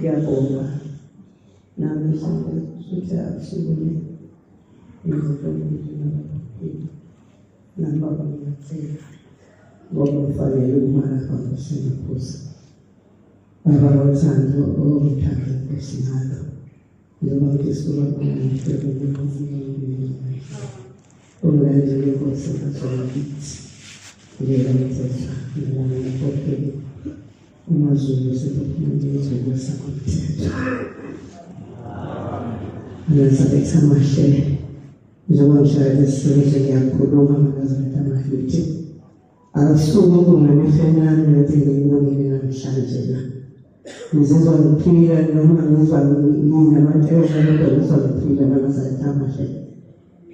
Ngiyabonga nami futhi akusukume nambaba ngiyathela ngoba ufanele umara kwakusenaphuza baba lothando okuthanda inkosi ngalo njengoba ngisuka kumlandeli inkosi ngazokithi ngelamthetha ngelamthetha uMazulu sephumile izokwenza umthetho Elizabeth amahle njengoba ngishayela isisebenzi ngiyakhuluma Elizabeth amahle asuke kungamefenani nendlela ngibonile namhlanje la ngizizwa ngiphila noma ngizwa nginabantu ngizizwa ngiphila Elizabeth amahle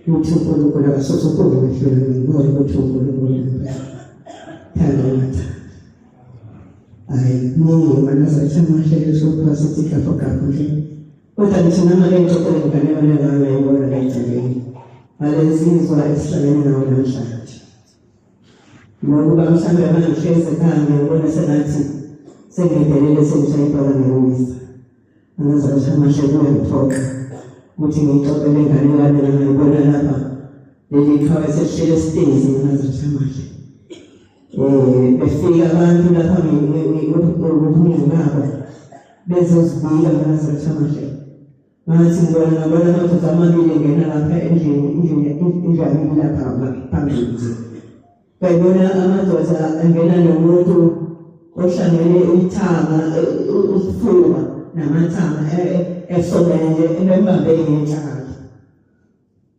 ukuthi uNkulunkulu akasoze kungehlele ngibona ukuthi uNkulunkulu thanda ay Mungu Elizabeth amahle sophasithi kapho kodwa ngithina manje ngicela ngane bana ngayibona kanjani alezizwa esihlangene nawo namhlanje ngoba mhlawumbe abangihleze ekhaya ngibona sengathi sengidelele sengishayibhala ngewisa Elizabeth amahle kuyangithoka ukuthi ngixoxele ngane yami ngayibona lapha leli khaya sesihlele stage Elizabeth amahle befika abantu lapha ngokuningi babo bezosibika Elizabeth amahle Manje ngibona amadoda amabili ngena lapha endlini lapha phambili. Bayibona amadoda angena nomuntu ohlangene ithanga usifuba namathanga esonele embambe ngenhlaka.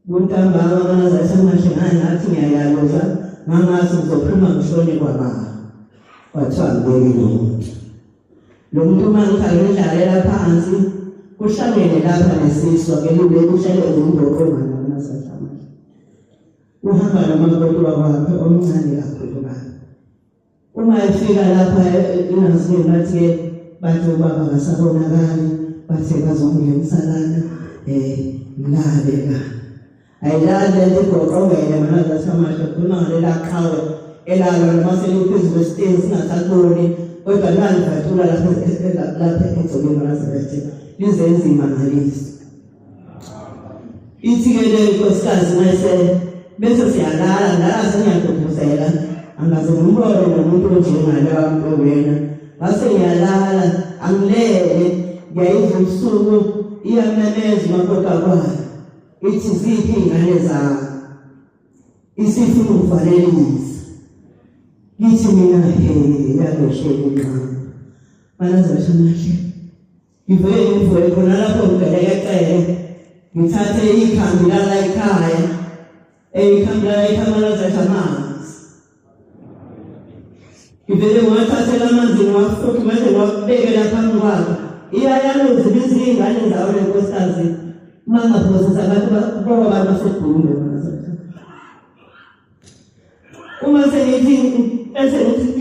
Kuntambama Elizabeth amahle ngathi ngiyayaloza mangathi ngizophuma ngishone kwababa. Wathiwa ngibeke nomuntu. Lo muntu mangikhalela phansi kuhlangene lapha nesizwa kelule kuhlale ngumgoqo ngana nasahlamana uhamba nomakoti wakhe omncane kakhulu bani uma efika lapha inazini bathi bathu baba ngasabonakali bathe bazongenisana mlaleka ayilale legoqo ngene mana zasamahle khona ngalela qhawe elalo mase liphezulu kwesitezi singasakoni kodwa nani bathula lapha egcokeni lasebenze lizenzima ngalisi ithikele inkosikazi bese siyalala sengiyakhuzela angaze ngimbone nomuntu onjengalawa wena base ngiyalala angilele ngiyayizwa ubusuku iyamemeza makota kwayo ithi ziphi ingane zakho isifuna ukuvalelisa ngithi mina yaloshela Elizabeth amahle Ivuye khona lapho ngicela ngithathe ikhambi la ekhaya ikhambi la Elizabeth amanzi ivele wathathe amanzi wafuthi manje wabeke lapha kwakhe iyayaloza izingane zawo lenkosikazi mangaphosisa abantu ngoba basedumbe uma sengithi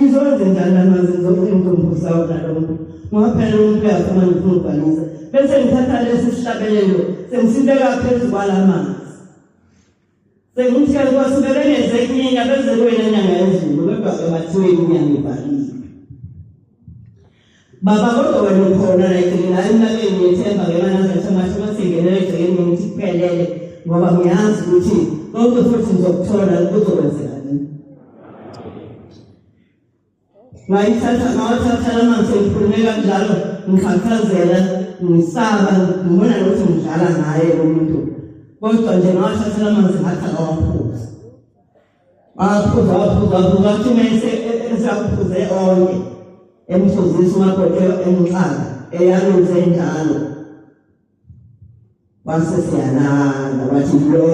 izokwenza njani amanzi zokumphuza umuntu Ngophela umuntu uyafuna ukubhalisa bese ngithatha lesi sihlabelelo sengisibeka phezulu kwalamanzi sengithela kwasibeleze inyanga beze wena nyanga yezulu kodwa bathiwe inyanga ibhalile baba kodwa wena ukhona la ekhina emnabeni yethemba ngemana zathamathi masingenele egcekeni ngithi kuphelele ngoba ngiyazi ukuthi konke futhi ngizokuthola kuzokwenzekani Ngayithatha amanzi ngikhulumeka njalo ngikhathazela ngisaba ngibona ukuthi ngidlala naye umuntu kodwa nje ngawathatha amanzi ngathi awaphuza wathi mase esaphuze onke emthuzisa umakoti emxaka eyalenze njalo base siyalala bathi lo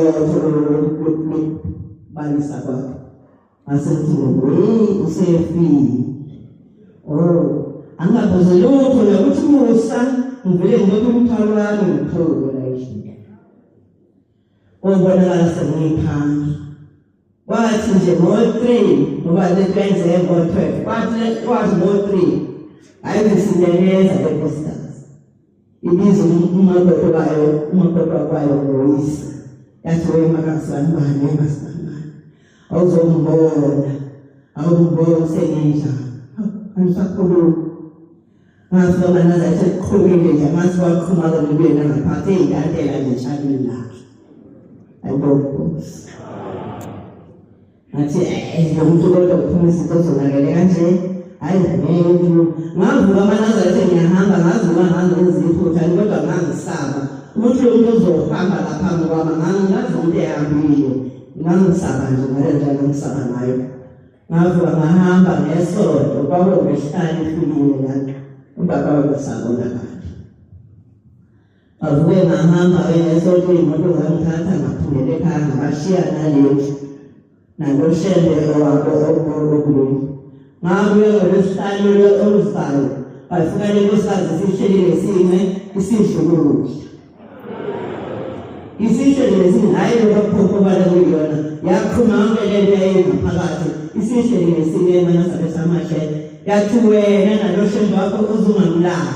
balisa kwakhe asethi usefile angabuze lokho ukuthi musa ngivele ngibeke umthwalo wami ngithola la ishini obonakala sengiphansi kwathi nje ngo-3 ngoba lekwenzeke ngo-12 kwathi ngo-3 ayizisineleza lenkosikazi ibiza umakoti kwayo ngoyise yathi wemakasibanibani wemasibani awuzombona sengenjani angisakhuluma ngase manje sekukhulile nje mase wakhuluma ngibuyela ngaphansi ey'ntantela nje eshalini lakhe ayibona ngathi umuntu kodwa uphuma izinto zonakele kanje hayi ngeke ngavuka amanazarethe ngiyahamba ngazuka ngangeziphutha kodwa ngangisaba umuntu lo muntu uzohamba lapha ngoba ngangazi umuntu ehambile ngangisaba nje ngalendlela ngisaba ngayo ngavuka ngahamba ngesonto kwakungehlali ifikile lapho ubaba wabasabona kahle avuke ngahamba ngesonto imoto zangithatha ngaphindela ekhaya ngabashiya nalezi nangoshende wabo okukhulu ngabuye ngolesihlanu oluzayo bafika lenkosikazi sihlelile sime isidlulule isihlelile sime hayi lokho bala kuyona yakhuma ngelento eyengaphakathi isihlelile sime mana sabe samahle yathi wena naloshendo wakho uzungamlala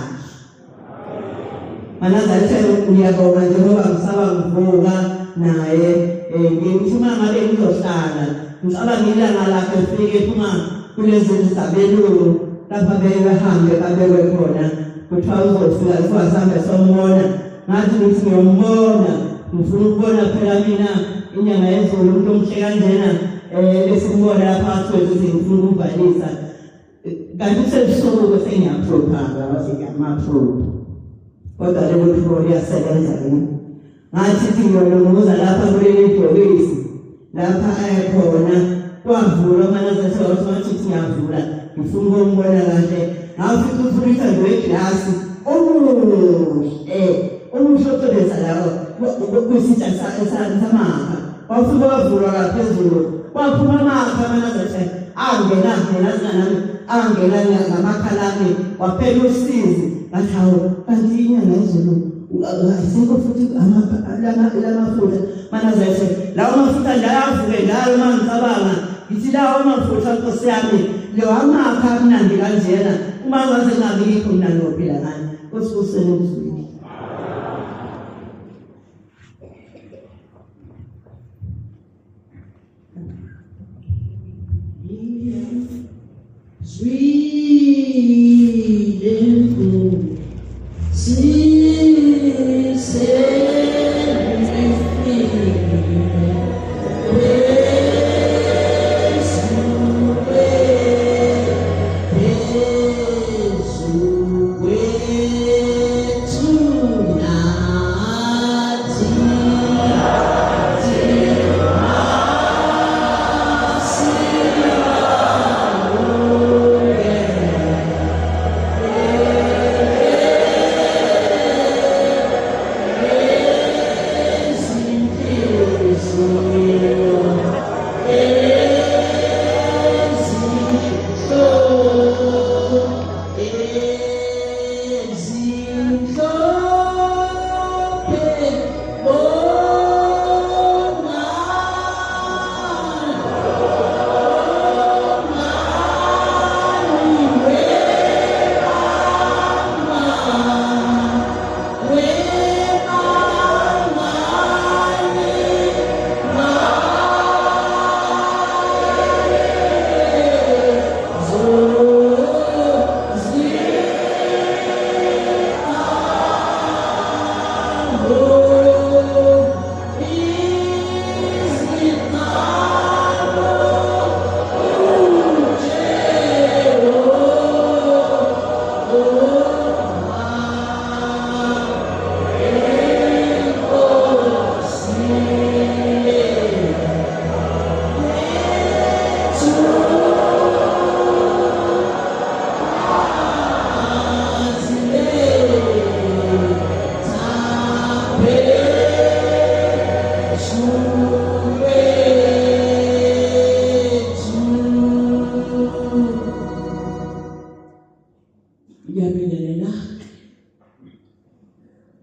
mana zathi uyabona njengoba ngisaba ngivuka naye ngithuma ngabe ngizohlala ngicaba ngilanga lakhe ufike phuma kulezi zabelungu lapha behambe babekwe khona kuthiwa uzofika siwasambe sombona ngathi ngithi ngiyombona ngifuna ukubona phela mina inyanga yezulu umuntu omhle kanjena lesimbona lapha athwele ukuthi ngifuna ukuvalisa kanti sebusuku sengiyaphupha wasengiyamaphupha kodwa lelo phupho liyasebenza yini ngathi ngiyolunguza lapha kuleli bhokisi lapha ayakhona kwavula amanazarethe wathi ngiyavula ngifuna ukumbona kahle ngafika uphulisa ngeglasi umuhlotholeza lawo kwisitsha samakha wafika wavulwa ngaphezulu kwaphuma amakha amanazarethe angena ngamakhalami waphela usizi ngathi hawu kanti inyanga yezulu ayisekho futhi lamafutha manazarethe lawo mafutha ndayavuke njalo mangicabanga ngithi lawo mafutha Nkosi yami lo amakha amnandi kanjena uma ngaze ngabikho mina ngophila ngani Nkosi usenezweni sweet and full, sweet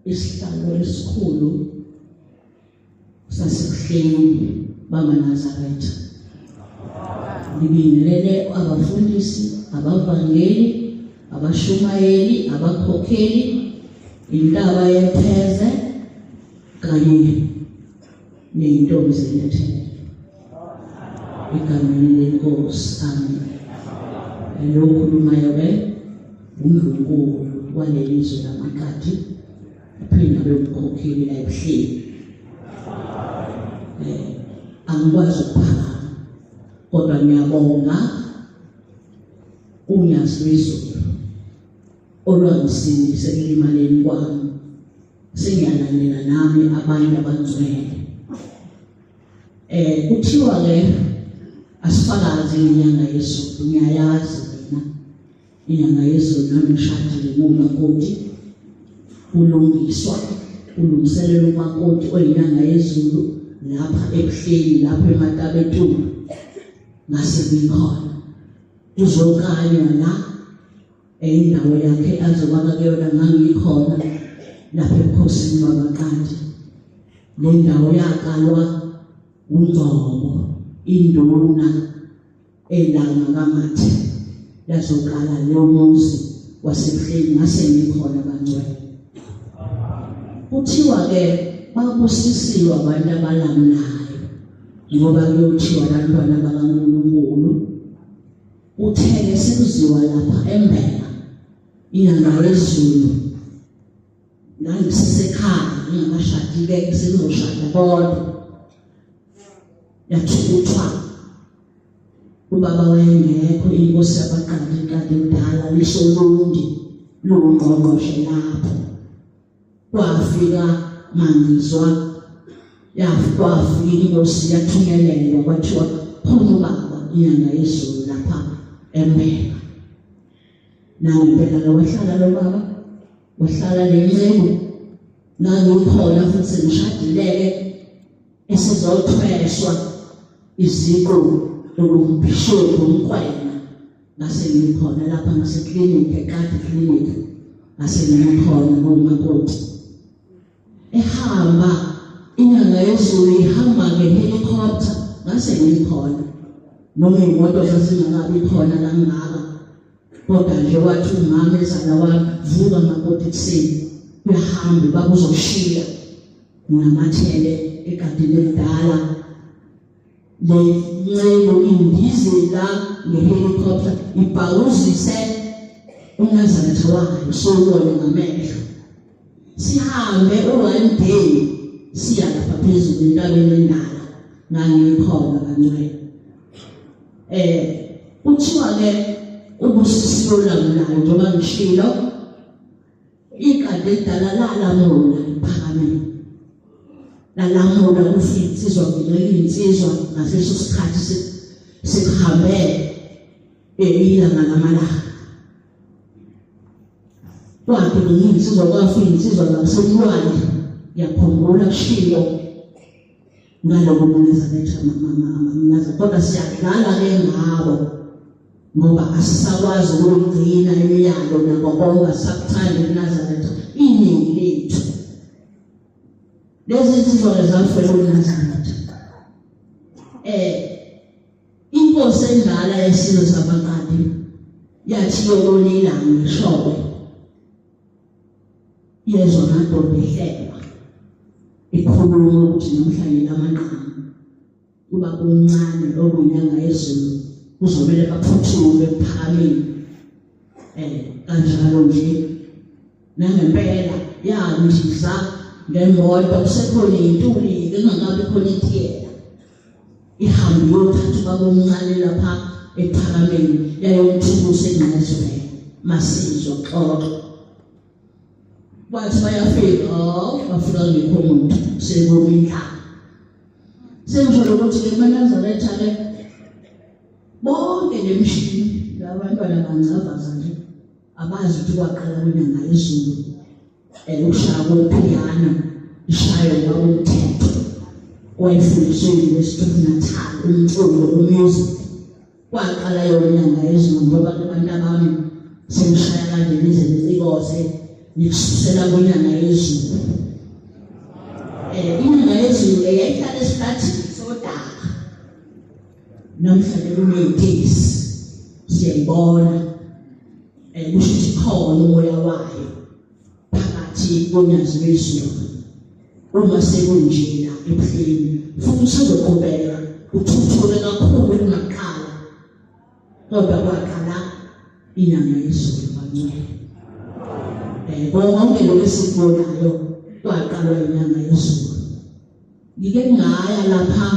isihlalo esikhulu sasekuhleni bamaNazaretha Ngibingelele abafundisi, abavangeli, abashumayeli, abakhokheli, intaba yepheze kanye neyintombi zenyathelo. Egameni lenkosi, amen. Lo khulumayo-ke uNdlunkulu waleli zwe lamakati, aphinde abe umkhokheli la ebuhleni. Angikwazi ukuphakama, kodwa ngiyabonga unyazi lwezulu olwangisindisa ekulimaleni kwami. Sengiyalandela nami abantu abangcwele. Kuthiwa-ke asifakazi inyanga yezulu. Ngiyayazi mina inyanga yezulu, nami ngishadile ngumakoti, kulungiselelwa umakoti oyinyanga yezulu lapha ebuhleni, lapha eMatabetulu ngase ngikhona. Uzokanywa la indawo yakhe azobaka kuyona, ngangikhona lapha ebukhosini babakanti. Le ndawo yakalwa uNgcobo, induna elanga kaMathe, yazokala leyo muzi wasebuhleni, ngase ngikhona bangcwele. Kuthiwa-ke babusisiwe abantu abalamunayo, ngoba kuyothiwa abantwana bakaNkulunkulu. Uthele sekuziwa lapha eMbela inyanga yezulu, ngangisesekhaya ngingakashadi-ke, sekuzoshada kodwa yathukuthwa ubaba wayengekho, inkosi yabaqanti kade kudala lisolundi lungqongqoshe lapho. Kwafika mangizwa kwafika inkosi yathunyelelwa, kwathiwa khona ubaba inyanga yezulu lapha eMbela. Nangempela wahlala lo baba, wahlala lencebo, ngangikhona futhi ngishadile-ke esizothweswa iziqu lokumbhishobhi umkwena. Ngase ngikhona lapha ngaseklinikhi, ekade klinikhi, ngase ngikhona ngomakoti. Ehamba inyanga yezulu, ihamba ngehelicopter, ngase ngikhona. Noma imoto zazingakabi khona kangaka, kodwa nje wathi umama ezala wami, vuka makoti ekuseni uyahambe babuzoshiya ngamathele egadini elidala. Le ncebo indizela ngehelicopter ibhawuzise uNazaretha wayo, sobone ngamehlo. Sihambe one day siya lapha phezulu entabeni endala, ngangikhona kancane. Kuthiwa-ke ubusisiwe lamunayo, njengoba ngishilo, igadi elidala lalamula iphakameni, lalamula kufika insizwa ngcwele, insizwa ngaseso sikhathi sekuhambe ilanga lamalanga. Kwathi ngiyinsizwa kwafika insizwa ngasemlwane, ngiyakhumbula kushilo ngaloko uNazaretha mnaza, kodwa siyadlala-ke ngabo ngoba asisakwazi ukuyigcina imiyalo nako konke, sakuthanda uNazaretha iningi lethu. Lezi nsizwa zafela uNazaretha. Inkosi endala yesizwe sabaqadi yathi yobona ilanga ngeshobe, yezwa amadoda ehlekwa, ikhuluma ukuthi namhlanje lamanqamu kuba kuncane okuyinyanga yezulu, kuzomele baphuthume ephakameni. Kanjalo nje nangempela yandiza ngemoto, kusekhona iy'ntuli-ke kungangabi khona itiyela, ihambe iyothatha ubaba omncane lapha ephakameni, yayomthukusa engqezweni masizwa xoxo. Kwathi bayafika, bafika ngekho muntu, sekuma inhlanga. Sengisho ukuthi-ke eNazaretha-ke bonke le mshini labantwana bancavaza nje, abazi ukuthi kwaqala kwinyanga yezulu. Ukushaya kopiyano, ishayo kwabomthetho, wayefundiswe eUniversity of Natal, umculo, umusic. Kwaqala yona inyanga yezulu, ngoba abantu abami sengishaya kanje nize nizikose nikususela kwinyanga yezulu. Inyanga yezulu yayihlala esikhathini sodaka, namhlanje kuney'tesi siyayibona kusho ukuthi khona umoya wayo phakathi konyazi lwezulu. Uma sekunjena ebuhleni futhi uzoqhubeka uthuthuke kakhulu kunaqala kodwa kwaqala inyanga yezulu kancane. Konke lokho esikubonayo kwaqalwa inyanga yezulu. Ngike ngaya lapha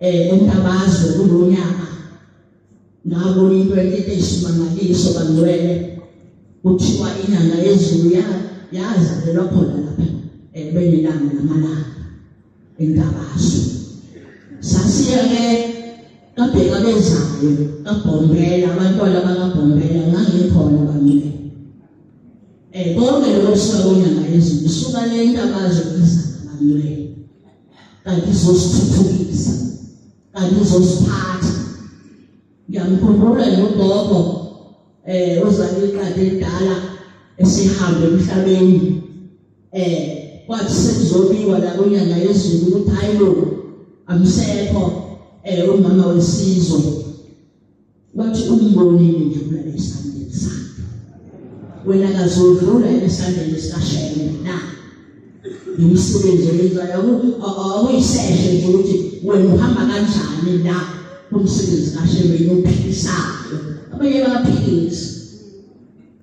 eNtabazwe kulo nyaka ngabona into eyisimangaliso bangcwele kuthiwa inyanga yezulu yazalelwa khona lapha benelanga namalanga eNtabazwe. Sasiya-ke kabheka bezayo kaBhombela, abantwana bakaBhombela ngangikhona bangcwele. Konke lokho kusuka kwinyanga yezulu suka le Ntabazwe izabangcwele kanti izosithuthukisa kanti izosiphatha. Ngiyamkhumbula nogogo ozalwe kade edala esihambe emhlabeni kwathi sekuzobiwa la kwinyanga yezulu ukuthi hayi lo amsekho umama wesizwe wathi umbonile nje kula esandleni sakhe wena kazodlula esandleni sikashele na imisebenzi eyenzayo awuyiseshe nje ukuthi wena uhamba kanjani la kumsebenzi kashele yophikisayo abanye baphikisa.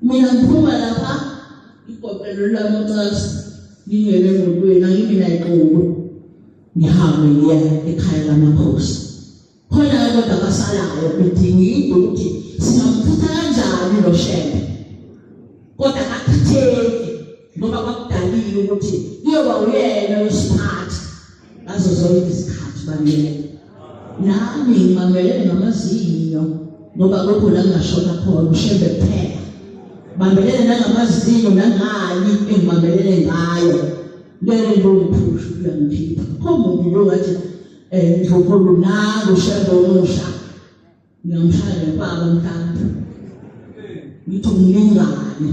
Mina ngiphuma lapha igobelo lami uncasi ngingene emotweni angimina iqobo ngihambe ngiya ekhaya lamakhosi. Khona kodwa abasalayo bedingida ukuthi singamthutha kanjani lo Shembe kodwa akathitheki ngoba kwakudaliwe ukuthi kuyoba uyena wesiphathi ngazo zonke izikhathi bangcwele. Nami ngimamelele ngamazinyo ngoba lokho la ngashona khona uShembe kuphela. Bambelele nangamazinyo nangani engimamelele ngayo lele lokuphusha kuyangikhipha. Khomuntu lo ngathi ngizokulu nangu uShembe omusha ngiyamshaya baba mhlawumbe ngithi ngilingane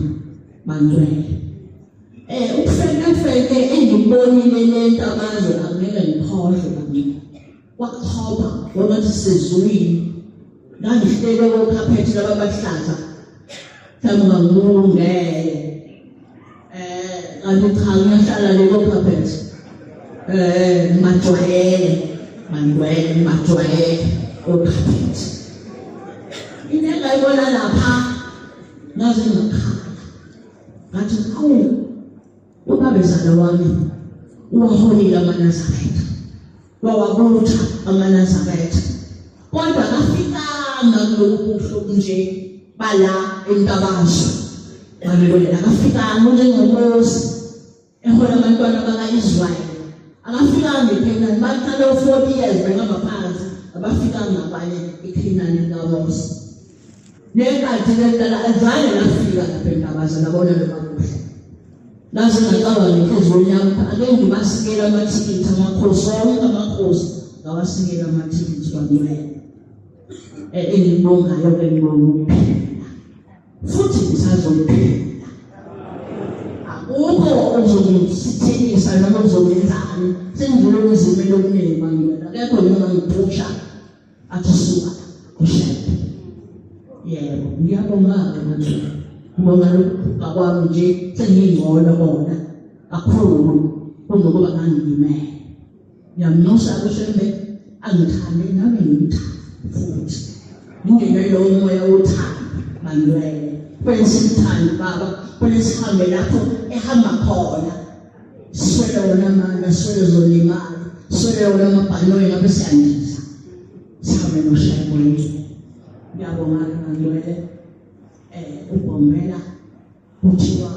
bangcwele. Ukufeke engibonile leNtabazwe angeke ngikhohlwe bangcwele. Kwakuthoba ngoba sisezulwini ngangihlele kokhaphethi laba bahlaza thamanga ngungele kanti cha ngiyahlala lelo khaphethi majwayele okhaphethi into engayibona lapha ngaze ngakhala ngathi awu ubabezala wami uwaholile amaNazaretha wawabutha amaNazaretha kodwa kafikanga kulokubuhlo nje bala eNtabazwe. Ngabona akafikanga njengoMose ehola abantwana bakaIsrael akafikanga eKhenani baqale 40 years bengabaphansi abafikanga abanye eKhenani kaMose. Nenkathi lentala azange lafika lapha eNtabazwe labona lokubuhlo. Nazo ngicabanga inhliziyo yami ake ngibasikela amathikithi amakhosi wonke amakhosi ngawasikela amathikithi bangcwele. Engibongayo ngibonga futhi ngisazophila. Akukho ozongithithisa noma ozongenzani sengidlule izimo lokuningi bangcwele. Akekho noma ngiphusha athisuka uShembe. Yebo ngiyabonga manje ngibonga lokhu kwami nje sengingcono bona kakhulu kunokuba ngangimele. Ngiyamnyosa uShembe angithande nami ngimthande futhi ngingene lo moya wothando bangcwele. Kwesithando baba kwesihambe lapho ehamba khona swele wona amandla swele zolimali swele wona amabhanoyi ngabe siyandiza sihambe noShembe. Ngiyabonga bangcwele. UBhombela kuthiwa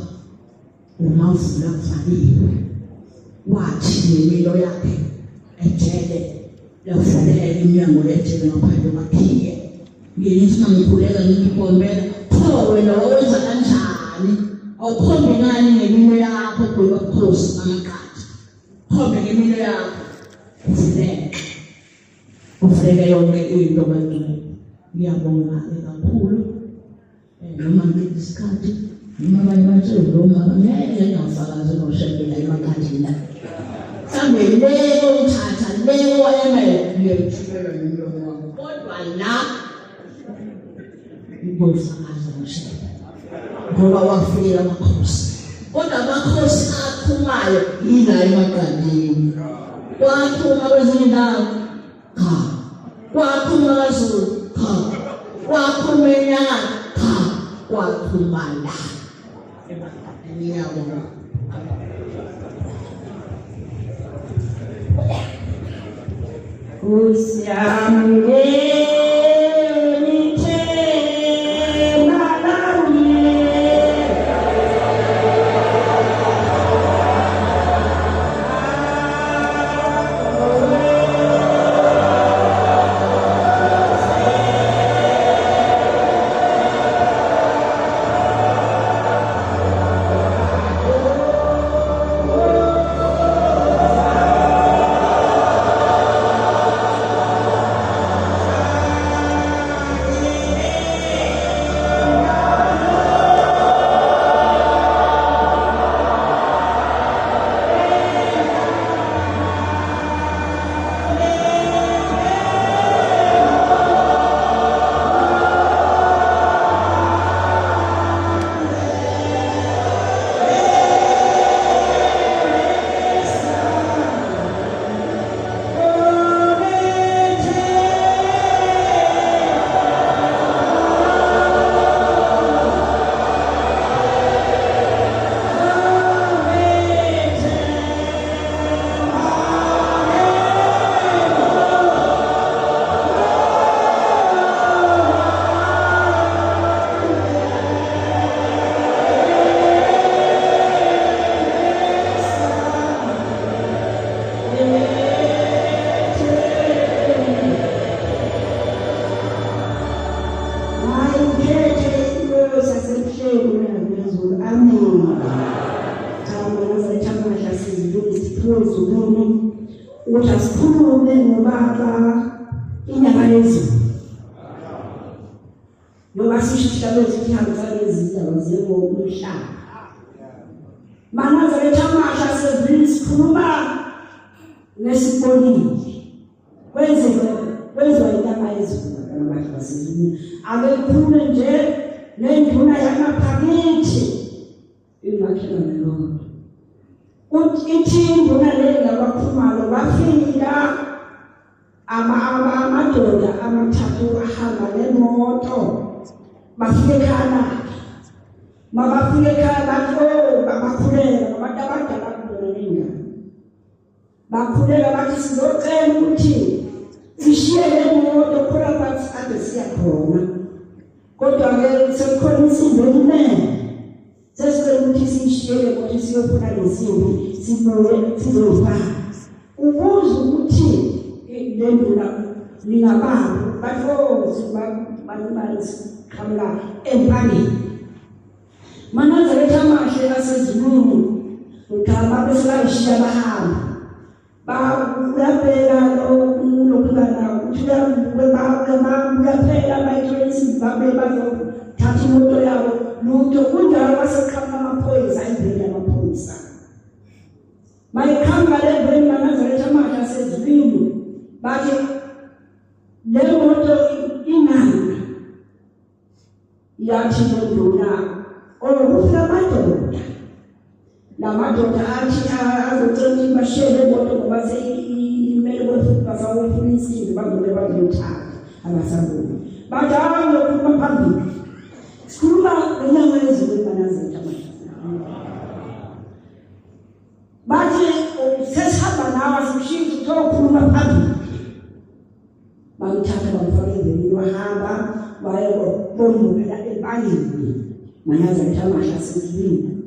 umavula kuvaliwe wathi nemilo yakhe ejele yavulela iminyango yejele ngaphandle kwakhiye. Ngiyithi mangikhuleka ngiBhombela pho wena wawenza kanjani awukhombe ngani ngemilo yakho kwabakhosi amaqhathi khombe ngemilo yakho uvuleke yonke into bangcwele. Ngiyabonga kakhulu noma ngesikhathi noma abanye bathi noma ngeke ngafakazi noShembe la emakhadini la mhlambe leko ngithatha leko wayemele ngiyithumela nomlomo la ngofakaza nje ngoba wafika amakhosi kodwa amakhosi aphumayo yila emaqandeni waphuma kwezinye indawo cha waphuma kaZulu cha waphuma enyakatho cha waphuma la emaqandeni yabo ukuthi asikhulume ngobaba inyanga yezulu noma sishishaba ezihambisana izindaba zengomhlaba manje lethamasha sikhuluma nesipolitiki kwenziwa inyanga yezulu namanje basizini abekhulu nje nenduna yamaphakithi imakhela nelonto uthi induna lenga baphumalo bafika amadoda amathathu ahamba nemoto bafike ekhaya mabafike ekhaya bakhulela abantu abadala kulelinga bakhulela bathi sizocela ukuthi sishiye le moto khona bathi ade siyakhona kodwa ke sekukhona insimbi eningi sesicela ukuthi sishiye ukuthi siyofuna lezinto sibuye sizofana ukuze ukuthi lenduna lingabantu bathi balibali khamla empangeni manaza lethamashe lasezulwini uthaba bese bayishiya bahamba bayabheka lokulana ukuthi bayaphela bayitholensi babe bazothatha imoto yabo lutho kunjalo basekhamba amaphoyisa endleleni yamaphoyisa mayikhamba leveni manaza lethamashe lasezulwini bathi le moto inani yathi lenduna okufika amadoda lamadoda athi azocela bashele moto ngoba seyimele bazawufuna insimbi bazobe bazothatha abasaboni badala lokuba phambili sikhuluma ngenyanga yezulu emanazela bathi sesihamba nawe sishintshe uthokhuluma phambili bangithatha bangifaka endleleni wahamba bayebona empangeni manaza lethamasha sezulwini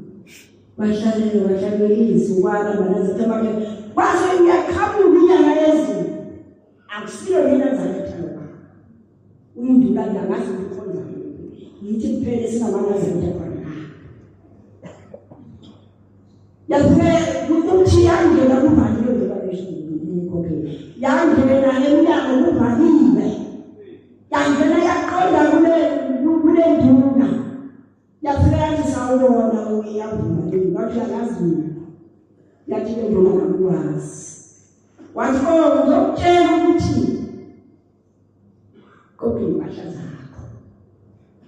bahlale izukwana manaza lethamasha kwase ngiyakhabuka inyanga yezulu akusiyo yena zalethamasha uyindula ngazi ukukhonza yithi kuphele singamanaza lethamasha yafike ukuthi yangena kuvaliwe ngebabeshini konke yangena emnyango kuvaliwe yangena yaqonda kule nduna yafika yathi sawubona uyavuma ngathi yangazima yathi le nduna ngakwazi wathi ngizokutshela ukuthi kodwa impahla zakho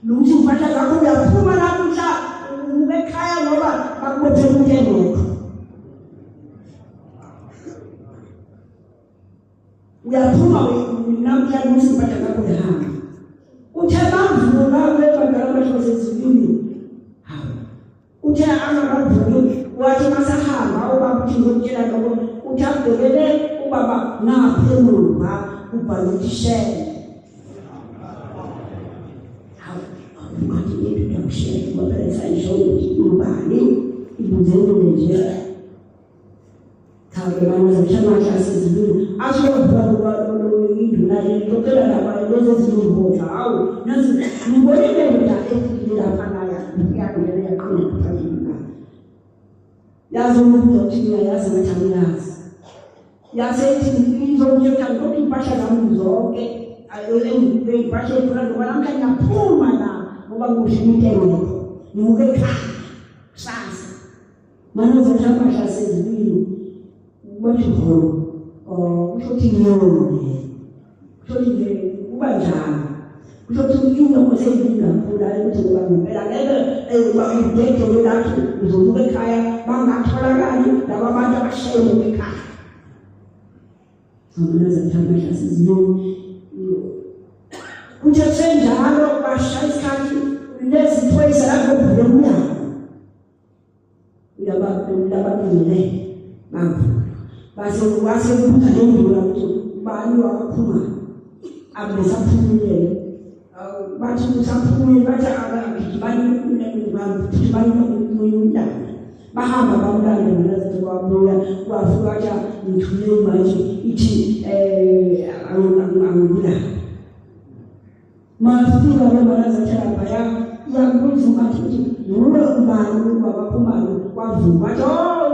luthi impahla zakho uyaphuma namhla ekhaya ngoba bakubophe umthengo uyaphuma namhla ukuthi impahla zakho zihamba uthe bamvuka bebandala amashozi ezulwini hawu uthe angakavuki wathi masahamba ubaba uthi ngokutshela lokho uthi abhekele ubaba ngaphi emuva ubhala utishele Mati itu tak share, maka saya show ubani ibu zenu nje. Kalau mana sama kasih dulu, asal buat itu nanti dokter ada apa itu saya dulu tahu. Nanti boleh kita tidak panaya, yang dia kena terima. Ya semua tu ya sama camnya. Ya saya ini orang yang kau pasal kamu zoke, ayo ini pasal orang orang kan yang pun mana. Mushimikeni nimugeka sasa manoza chama cha sezibili ubashikho ushothi ngiyone ushothi ubanjani ushothi uyinga moseyinga khula ukuthi ngibambela ngeke ubabidethe lapho uzobuka ekhaya bangatholakali laba bantu abashayela ekhaya manoza chama cha sezibili Kuja senjalo bashaya isikhathi lezithoyisa lapho kuvule umnyango uyababingile manje base kubuka nendlela ukuthi bani waphuma abesaphumile bathi usaphumile bathi bani umntana bahamba bamlanda ngalazi kwabuya kwafuka ngithule manje ithi angibula Mafika wabaraza chapa ya kuzuka kuti nulo ubani wabaphumalo kwavuka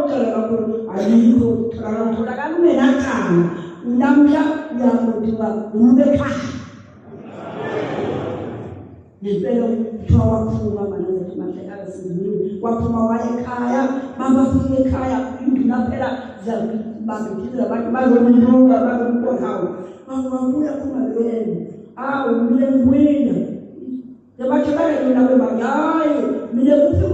utala kakhulu ayikho tholakala kalume nakhana namhla uyakuthiwa ubekhaya ngempela kuthiwa waphuma manje manje akasizini waphuma wayekhaya babafika ekhaya induna phela zababithile abantu bazomlunga bazomkohawo babuya phuma lweni umile ngwina yabathakala mina bebangayi mina ufika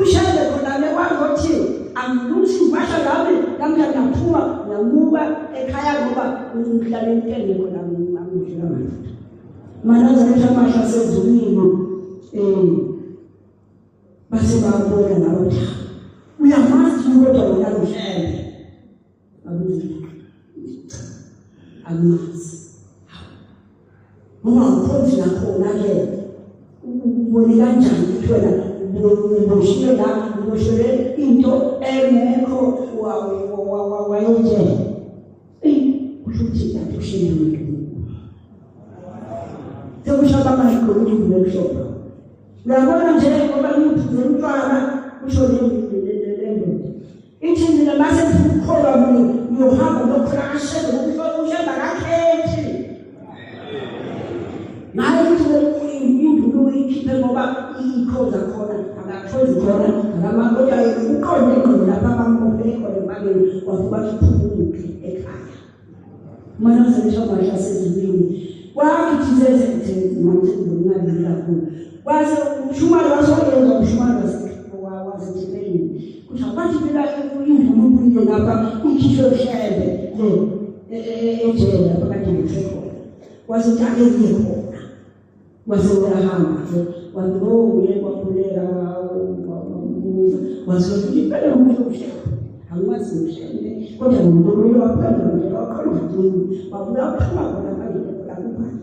ushende khona lekwazothi angiluthi impahla lami namhla naphuma ngamuka ekhaya ngoba ngihlala entende khona ngidlula manje manaza ngishamasha sezulwini base babona nabathi uyamazi kodwa wena ushende amazi ungakhonzi nakhona-ke ubone kanjani ukuthi wena uboshiwe la uboshiwe into engekho wayenzela kusho ukuthi kanti ushiyile sekushaba amahiko ukuthi ngibekushopha uyabona nje ngoba ngiphuze umntwana kusho lendoda ithi mina mase ngikholwa ngiyohamba nokhrashe ngokushona akakhethi naye ukuthi indulo ikhiphe ngoba ikhoza khona akathozi khona ngamakodwa ukhona khona lapha bambophe khona emabeni wakuba iphumuke ekhaya mana senjoma yasezulwini wakithi zezithe manje ngomncane kakhulu waze ushumali wasoyenza ushumali wazithini kuchabathi bila indulo kuye lapha ikhishwe shebe ejele phakathi neseko wasithathe khona wasewahamba waloye kwakhuleka wasokuthi phela umuntu ushebe angazi ushebe kodwa umuntu waphanda nje wakhona wabuya phuma khona manje lakubani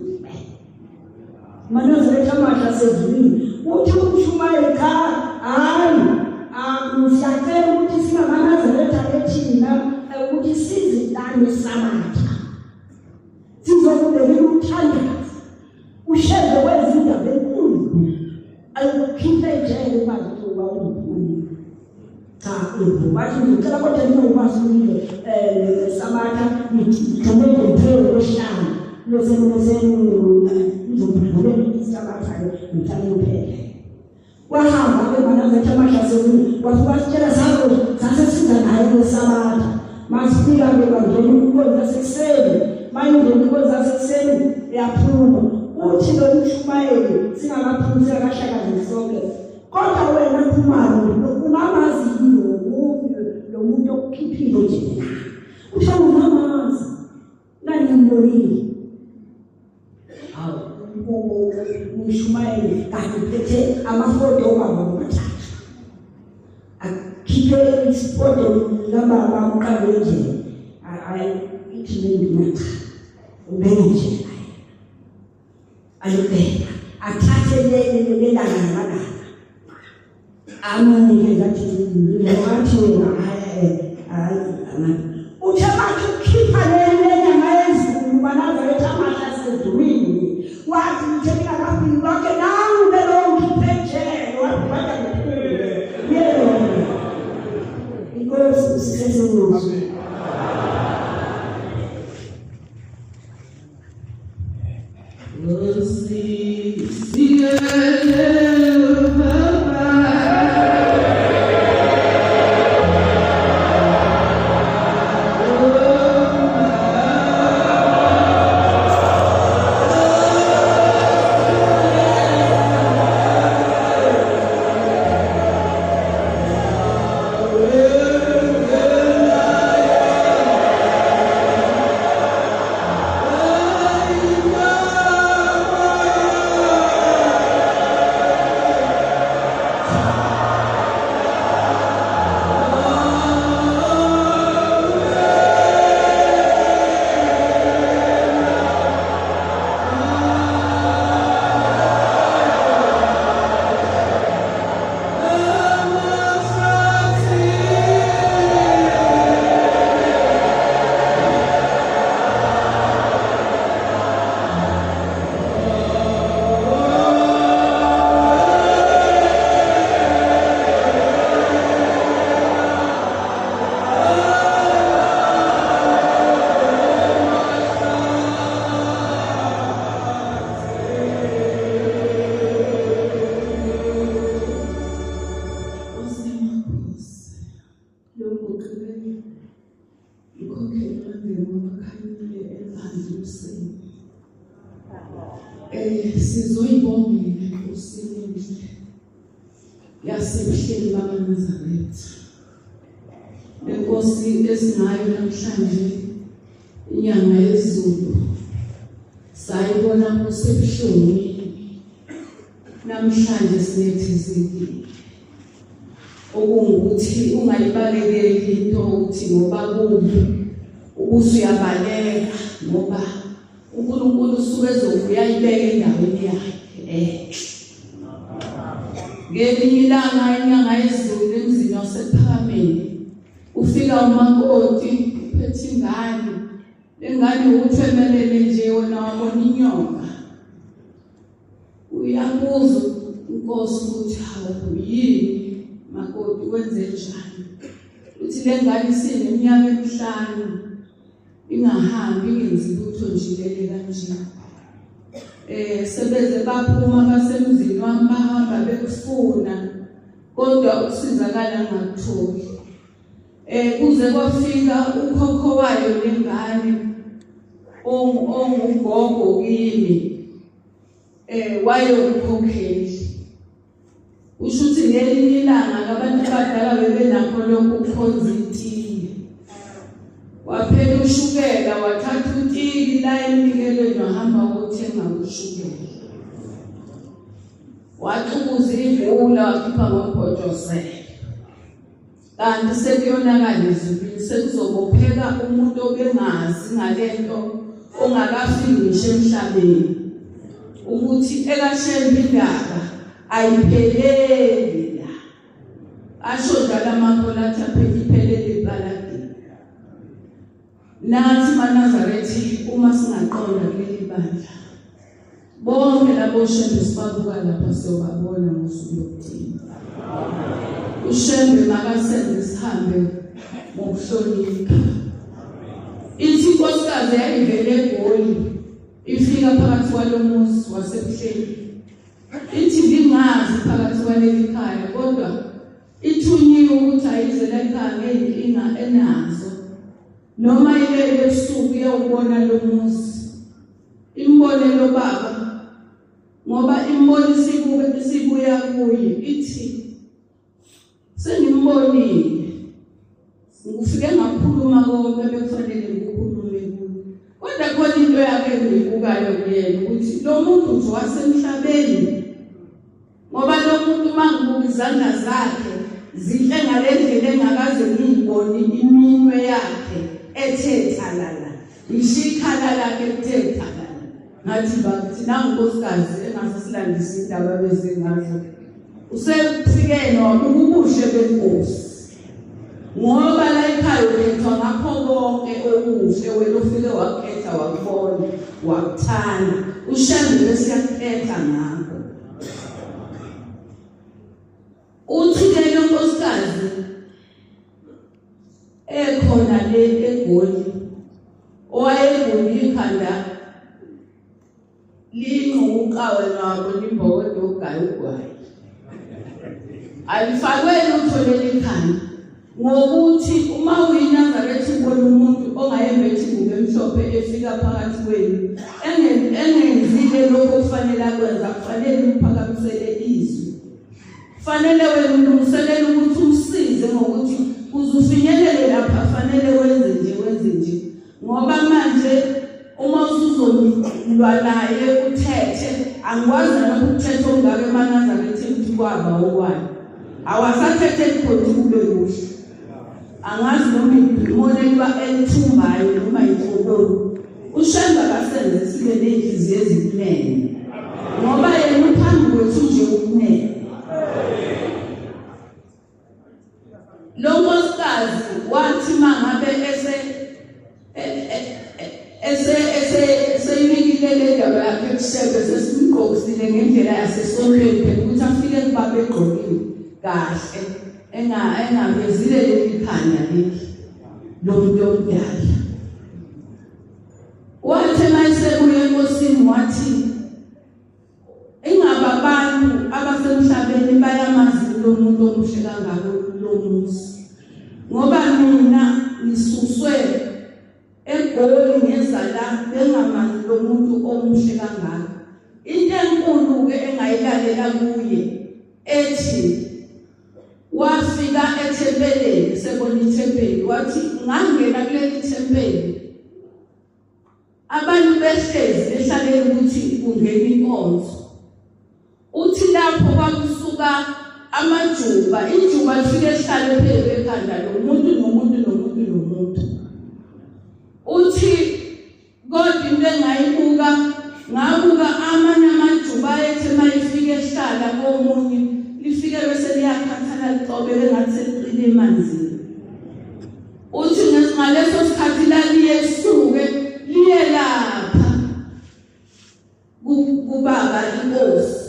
manje chamasha sezulwini uthi ukushumayela ekhaya hayi mhlakele ukuthi singamanazaretha ethina ukuthi sizidane samatha sizokubeka umthandazo ushebe kwezindaba enkulu ayikukhiphe ejele bathi uba uphumile cha bathi ngicela kodwa ninokwazi samatha ngithemele ngithele kweshana lezenu ngizobhulele isamatha ngithamuphele wahamba bemanazaretha amashaseni wasuka sitshela sakho sasesiza naye lesamatha masifika bebangena ukwenza sekuseni manje ukwenza sekuseni yaphuma uthi lo Mshumayeli singakaphumi singakashaka sonke kodwa wena Khumalo ungamazi lo muntu okukhiphile nje usho ungamazi nani ngibonile Mshumayeli kanti phethe amafoto obaba bobathathu akipe isifoto lababa uqale nje ithi ngiyinacha ubenge ayobheka athathe lelanga nalanga amanye ngathi ngathi uthe bathi ukhipha lenyanga yezulu banaza lethi amahla asedulwini wathi uthekela kakhulu konke nawe belonke phejele wathi baka yebo inkosi sisesemuzi sizoyibongela Nkosini yasebuhleni bakaNazaretha lenkosi esinayo namhlanje inyanga yezulu sayibona kusebuhlungwini namhlanje sinethezekile okungukuthi ungayibalekeli into ukuthi ngoba kubi usuyabaleka ngoba uNkulunkulu usuke ezobuya ibeke endaweni yakhe ngelinye ilanga inyanga yezulu emzini wasePhakameni ufika umakoti uphethe ingane uthemelele nje wona wabona inyoka uyabuza uNkosi ukuthi hawu yini makoti wenze njani uthi lengane isineminyaka emihlanu ingahambi ingenzi lutho njilele kanje sebeze baphuma basemzini wami bahamba bekufuna kodwa ukusizakala ngakutholi kuze kwafika ukhokho wayo lengane ongugogo kimi wayo ukhokheli ushuthi ngelinye ilanga abantu abadala bebenakho lokhu kukhonza itiye waphela ushukela wathatha utiki la enikelwe wahamba ukuthenga ushukela waxukuza ivula wakhipha ngobhotshozela kanti sekuyonakala izulu sekuzobopheka umuntu obengazi ngalento ongakafiki ngisho emhlabeni ukuthi ekashembe indaba ayipheleli la asho njalo amakhola athi aphelele epaladeni nathi maNazarethi uma singaqonda kuleli bandla bonke labo shembe sibabuka lapha siyobabona ngosuku lokuthini ushembe makasenze sihambe ngokuhlonipha ithi inkosikazi yayivele eGoli ifika phakathi kwalomuzi wasebuhleni ithi ngingazi phakathi kwaleli khaya kodwa ithunyiwe ukuthi ayize la ekhaya ngenkinga enazo noma ilele ebusuku uyawubona lo muzi imbonelo baba ngoba imboni sibuya kuye ithi sengimbonile ngifike ngakhuluma konke bekufanele ngikukhulume kuye kodwa khona into yakhe engiyibukayo kuyena ukuthi lo muntu nje wasemhlabeni ngoba lo muntu mangibuka izandla zakhe zihle ngalendlela engakaze ngiyibone iminwe yakhe ethe thalala ishikhala lakhe ethe thalala ngathi bathi nanginkosikazi engasisilandisa indaba beze ngazo usefike nobubuhle benkosi ngoba la ekhaya ukhethwa ngakho konke okuhle wena ufike wakhetha wakubona wakuthanda ushandile siyakhetha ngakho uthi le nkosikazi ekhona le eGoli owayegula ikhanda linqukawe ngabo libhokodo ugayi ugwayi alifakwe lutho lelikhanda ngokuthi uma uyinazarethi ubona umuntu ongayembethi ingubo emhlophe efika phakathi kwenu engenzile lokho kufanele akwenza kufanele umphakamisele izwi fanele wena ulungiselele ukuthi umsize ngokuthi uzufinyelele lapha fanele wenze nje ngoba manje uma usuzolwa naye uthethe angikwazi nokuthetha ongake eManazaretha ukuthi kwaba okwani awasathethe ikhodi kube kuhle angazi noma imonelwa elithumbayo noma inhlobolo ushamba kasenze sibe nenhliziyo ezinene ngoba yena uphambi kwethu nje ukunene lo nkosikazi wathi mangabe eseyibikile le ndaba yakhe ekusebe sesimgqokisile ngendlela yasesontweni ukuthi afike kubabe egqokile kahle engavezile lelikhanya leli lomuntu omdala wathi mayesebuye enkosini wathi ingaba abantu abasemhlabeni bayamazi lo muntu omuhle kangako lo muzi ngoba mina ngisuswe eGoli ngezala bengamazi lo muntu omuhle kangako into enkulu ke engayilalela kuye ethi wafika ethempeleni sebona ithempeli wathi ngangena kuleli thempeli abantu behlezi behlalele ukuthi kungena inkonzo uthi lapho kwakusuka amajuba ijuba lifike lihlale phezu ekhanda nomuntu uthi kodwa into engayibuka ngabuka amanye amajuba ethe mayifike ehlala komunye lifike bese liyakhathala licobele ngathi seliqile emanzini uthi ngaleso sikhathi laliyeshuke liye lapha kubaba inkosi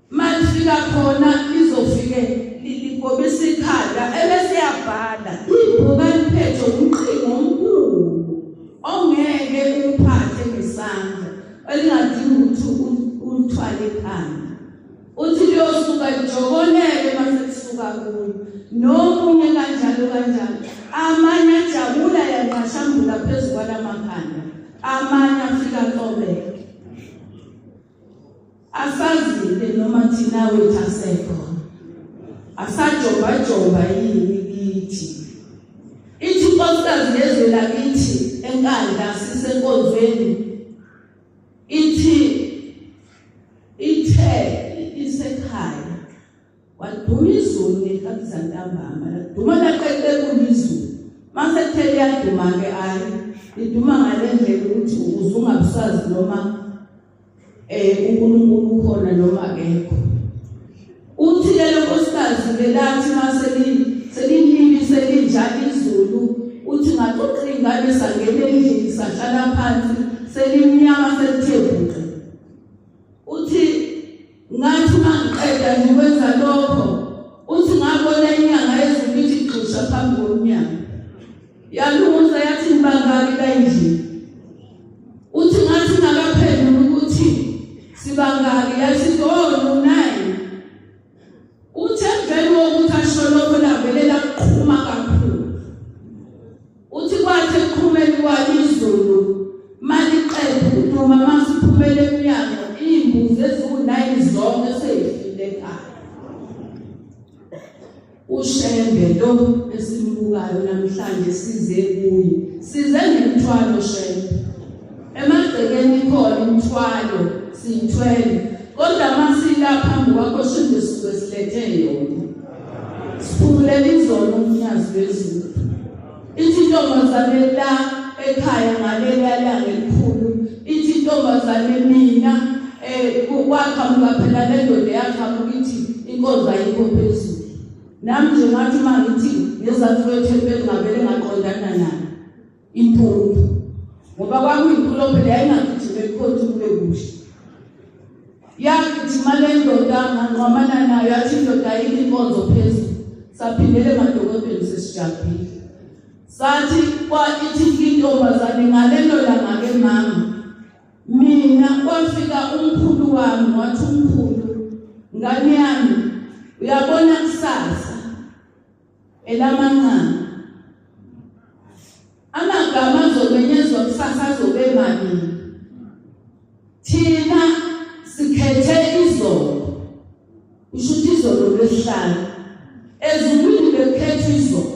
malifika khona lizofike ligobisa ikhanda ebese yabhala ibhuka liphethe umqhingo omkhulu ongeke uphathe ngesandla elingadingi ukuthi ulithwale ekhanda uthi liyosuka lijokonele mase lisuka kuyo nomunye kanjalo amanye ajabula yanqashambula phezu kwalamakhanda amanye afika ntobeke asazile noma thina wethu asekho asajoba yini kithi ithi nkosikazi lezwe lakithi enkandla sisenkonzweni ithe isekhaya waduma izulu ngekhathi zantambama laduma laqeqe kulizulu mase kuthele yaduma ke ayi liduma ngalendlela ukuthi uzungabusazi noma uNkulunkulu ukhona noma akekho uthi lelo nkosikazi lelathi mase selilimi selinjalo izulu uthi ngaxoxa ingane sangena endlini sahlala phansi selimnyama selithebhuqe uthi ngathi mangiqeda ngikwenza lokho uthi ngabona inyanga yezulu ithi gxusha phambi komnyaka yalunguza yathi ngibangaki la endlini uthi ngathi ngakaphendula ukuthi sibangaki yasithi no9 uthi emveni wokuthi asho lokho lavele laqhuma kakhulu uthi kwathe uShembe lo esimbukayo namhlanje size kuye size nemthwalo Shembe emagcekeni khona imthwalo siyithwele kodwa masilapha phambi kwakho Shembe silethe yona siphumule izolo umnyazi wezulu ithi intombazane la ekhaya ngaleli langa elikhulu ithi intombazane mina kwaqhamuka phela le ndoda yaqhamuka ithi inkonzo ayikho phezulu nami nje ngathi mangithi ngezathu kwethempeli ngavele ngaqondana nayo impundu ngoba kwakuyimpulo phela yayingagijima ekhotho kube kuhle yagijima le ndoda nganqamana nayo yathi indoda ayikho inkonzo phezulu saphindele emadokotela sesijabhile sathi ithi intombazane ngalelo langa ke mama mina kwafika umkhulu wami wathi umkhulu ngani yami uyabona kusasa elamanqama amagama azobenyezwa kusasa azobe mali thina sikhethe izolo ushuthi izolo lesihlanu ezulwini bekhetha izolo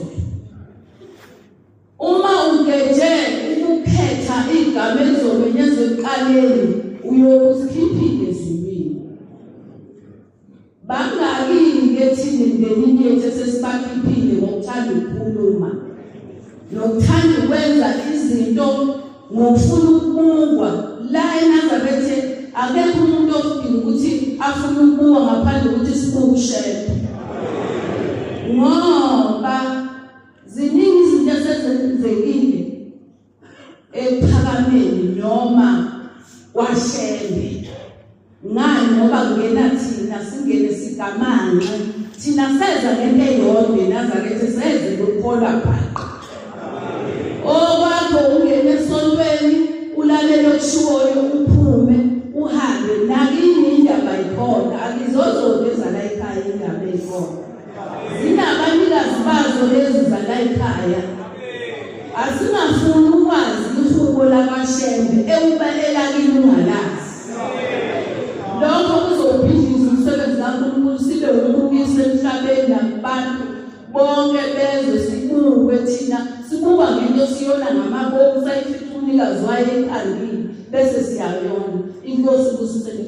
uma ungeje ukukhetha igama ezobenyezwa ekuqaleni uyokusikhiphile ezulwini bangaki-ke thina emndenini yethu esesibakhiphile ngokuthanda ukukhuluma nokuthanda ukwenza izinto ngokufuna ukubungwa la eNazarethe akekho umuntu ofuna ukuthi afune ukubungwa ngaphandle ukuthi sibuke uShembe ngoba ziningi izinto esezenzekile ephakameni noma kwaShembe ngani ngoba kungena thina singene sikamanqe thina seza ngento eyodwa eNazarethe seze lokholwa bhaqa okwakho ungene esontweni ulalele okushiwoyo uphume uhambe nakini indaba ikhona akizozonke ezala ekhaya indaba ekhona zinabanikazi bazo lezi zala ekhaya asingafuni ukwazi ihubo lakaShembe ewubelela kini ungalazi lokho kuzobhidliza umsebenzi kaNkulunkulu sibe umukise emhlabeni nabantu bonke bezwe sibuke thina sibuka ngento siyona ngamabomu sayifica umnikazi wayo ekhangini bese siyayona inkosi kusisele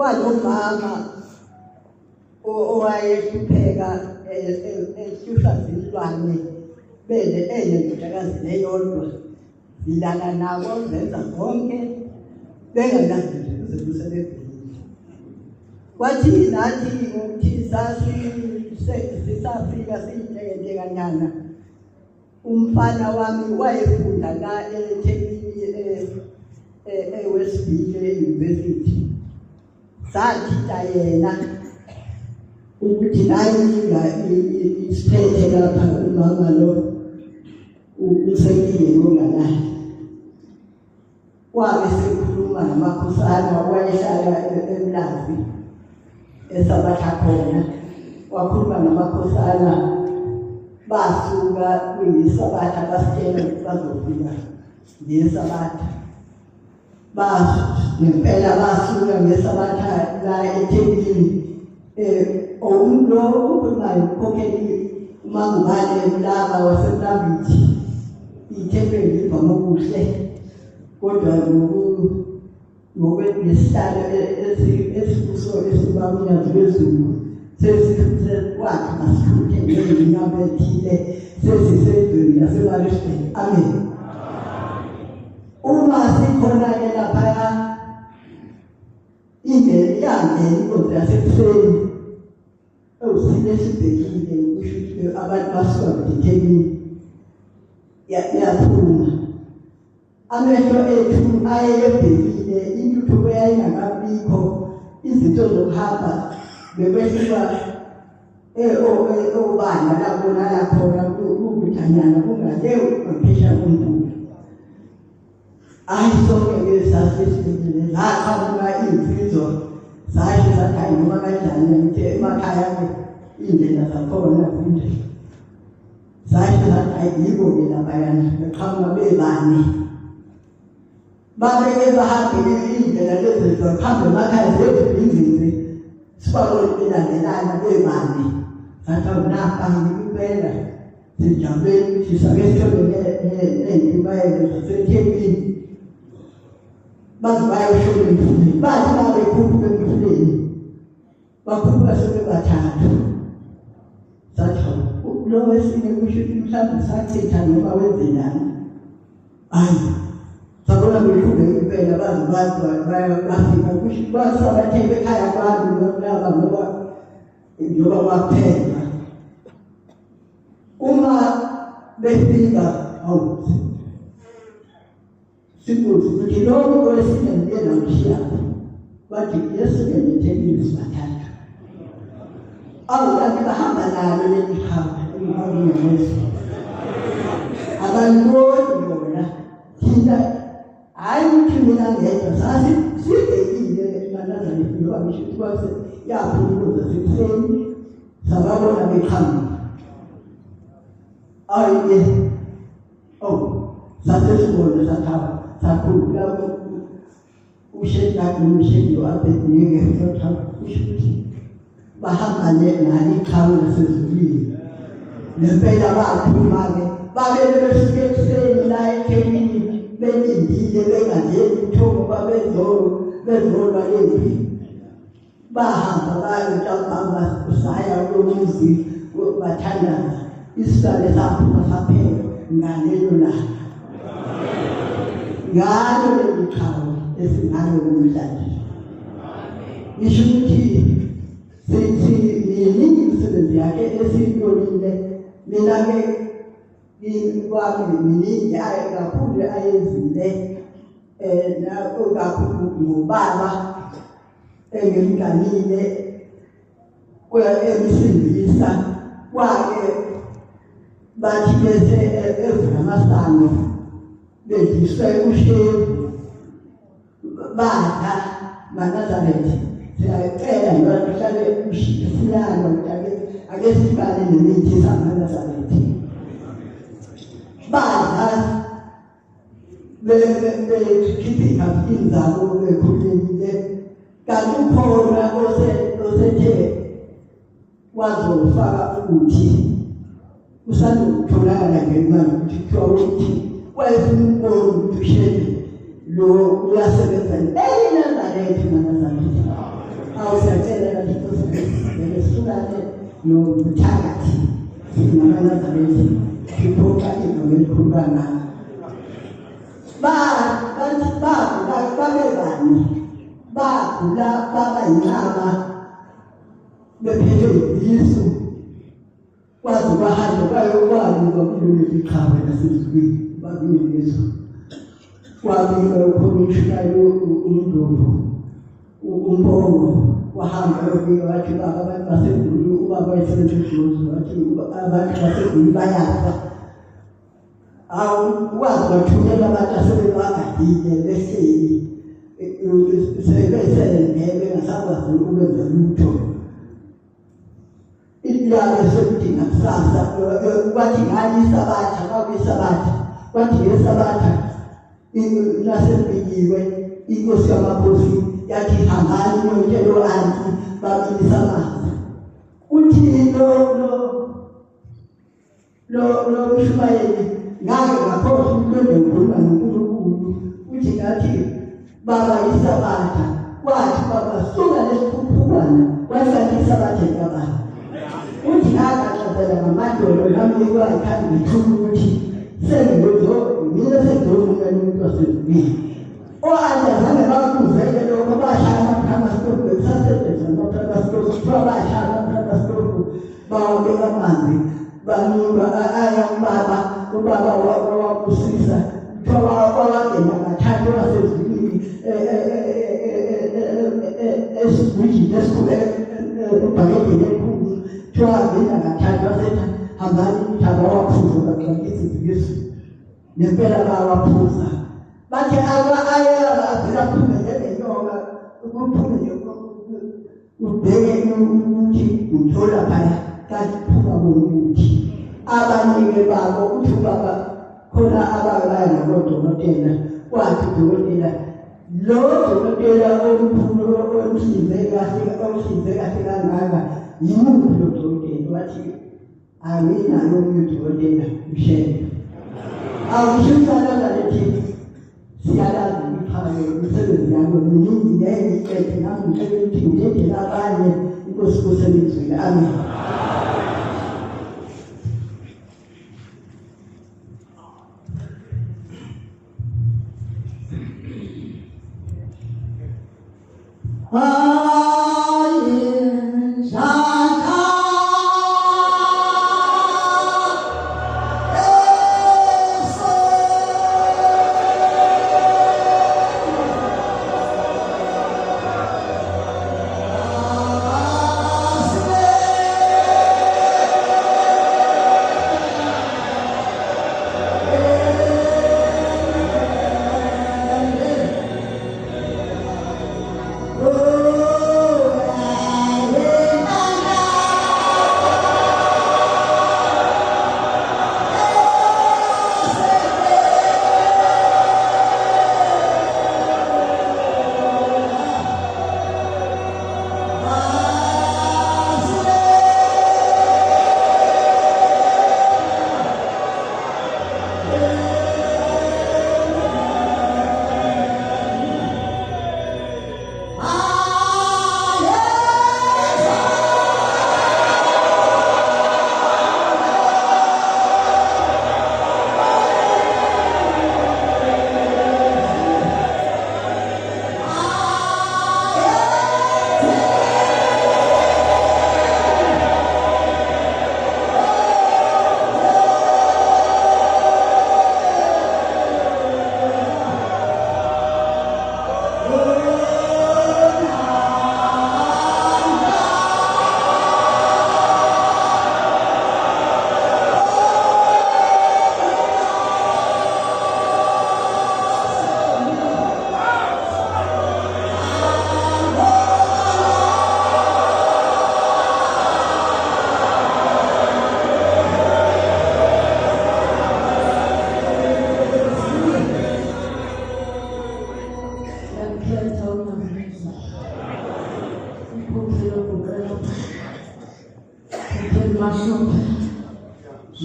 kwanomama owayehlupheka ehlutshwa zilwane bele enendodakazi eyodwa zilala nabo zenza konke benganazi sebelile kwathi nathi ukuthi sisafika siyintekanyana umfana wami wayefunda la eThekwini eWestville University sathi yena ukuthi nayi isiphethe lapha umama lo usekile ngolalayo wabe sekhuluma namakhosana wayehlala eMlazi esabatha khona wakhuluma namakhosana basuka kuyisabatha basitshela ukuthi bazofika ngesabatha ngempela basuka ngesabatha la eThekwini umuntu okhulumayo ukhokheli uMangubane Mlaba waseMlambithi ithempeli ivame okuhle kodwa ngokwesihlalo esibuso esibamnyazi bezulu sesifuthe kwakhe masifuthe ngezinyawo ethile sesisezweni yaseMaritzburg. Amen. Uma sikhona-ke laphaya indlela yangena inkonzo yasekuseni ewusile esibhekile kusho ukuthi abantu basuka eThekwini yaphuma amehlo ethu ayebhekile intuthuko yayingakabikho izinto zokuhamba bekwehluka obanda labonala khona kubuthanyana kungake ngaphesha komkhulu sonke-ke sasesibhekile zaqhamuka iy'nsizwa zasho zathi hayi noma kanjani ngithe emakhaya-ke iy'ndlela zakhona zinje zasho zathi hayi yibo-ke laphayana beqhamuka bebane babeke bahambe iy'ndlela lezi zokuhamba emakhaya zethu izinze sibabone belandelana bebane zathi awunaphangi kuphela sijabuleni ukuthi sake sithole ney'mpumayelo zaseThekwini baze bayoshola emfuleni bathi babekhuphuka emfuleni bakhuphuka sebebathathu sathi lo wesinye kusho ukuthi mhlawumbe sathitha noma wenzelani hayi sabona behlule impela baze bafika kusho basabathembe ekhaya kwami nokulaba njoba kwaphela uma befika sibuze ukuthi lokho kwesine ngiye namshiya bathi yesuke ngeThekwini sibathatha kanti bahamba nalo leli hamba emhambeni wesu abaniboni bona thina hayi ukuthi mina ngedwa sibhekile eNazaretha ngoba ngisho ukuthi kwase yaphumuza sekuseni sababona beqhamuka sasesibona sathaba sakhulula uShedaki nomshedi wabedinike sathaba kushuthi bahamba nalo iqhawe lasezulwini nempela baphuma-ke babele besuke ekuseni la eThekwini belindile bengangeni uthongo bezolwa lempi bahamba bayotambamba kusaya kulomuzi bathandaza isikale saphuma saphela ngalelo langa ngalo leli qhawe esingalo namhlanje ngisho ukuthi siyiningi imisebenzi yakhe esiyibonile mina-ke kwami miningi kakhulu ayenzile kakhulu ngobaba engimganile emisindisa kwake bathi bese evula amasango bedliswe ushevu badla maNazaretha siyacela abantu hlale ushisilana ake sibale nemithi samaNazaretha badla bekhipha inzalo bekhulekile kanti ukhona osethe wazofaka ukuthi usanokutholakala ngemali ukuthi kuthiwa ukuthi wayefuna ukubona ukuthi ushede lo uyasebenza eNazaretha maNazaretha awusiyacela kanti ngesilane nobuthakathi singamanazareti siphoqa into ngelikhulana babebani bagula baba yincaba bephethwe yisu kwazi bahamba bayokwazi ngokulule iqhawe nasezulwini babingezo kwabika ukhomishinayo uNdlovu uMbongo wahamba yofika wathi baba abantu baseGulu ubaba wayeseNtshudlozi wathi abantu baseGulu bayafa wazi bathumela abantu asebebagadile behleli sebesengeke ngasakwazi ukwenza lutho ilanga sekudinga kusasa kwathi ngani isabatha kwakuyisabatha kwathi ngesabatha lasembikiwe inkosi yamakhosi yathi hambani nontshelo anti babilisa amanzi uthi lo mshumayeli ngake ngakhohlwa ukulonda ukhuluma noNkulunkulu uthi ngathi baba isabatha kwathi baba suka lesikhuphukwana wasathi isabatha ekabani uthi akaqabela ngamadolo nami kwayikhanda ngithula ukuthi sengizo mina sengizofuna umuntu wasezulwini oandazange bakuzele lokho bashaya amaphamastofu besasebenza amaphamastofu twabashaya amaphamastofu bawabeka amanzi banuka ayambaba ubaba wakusisa twabawagena kathathu wasezulwini esibhiji lesikhule ubhakede lekhulu twagena kathathu wasetha hambani thaba waphuza bakakisi Yesu nempela bawaphuza bathi ayela phumele ngenyoka ukuphume ubheke ukuthi uthola phaya kanti phuma ukuthi abanike babo uthi baba khona ababaya nodokotela kwathi udokotela lo dokotela omkhulu omhlinzeka kangaka yimuphi lo dokotela wathi amina lo dokotela ushela awushintshana nalethi siyalazi ikhaya umsebenzi yami miningi ngeke nami ngeke ngithinde labanye inkosi kusebenzile amen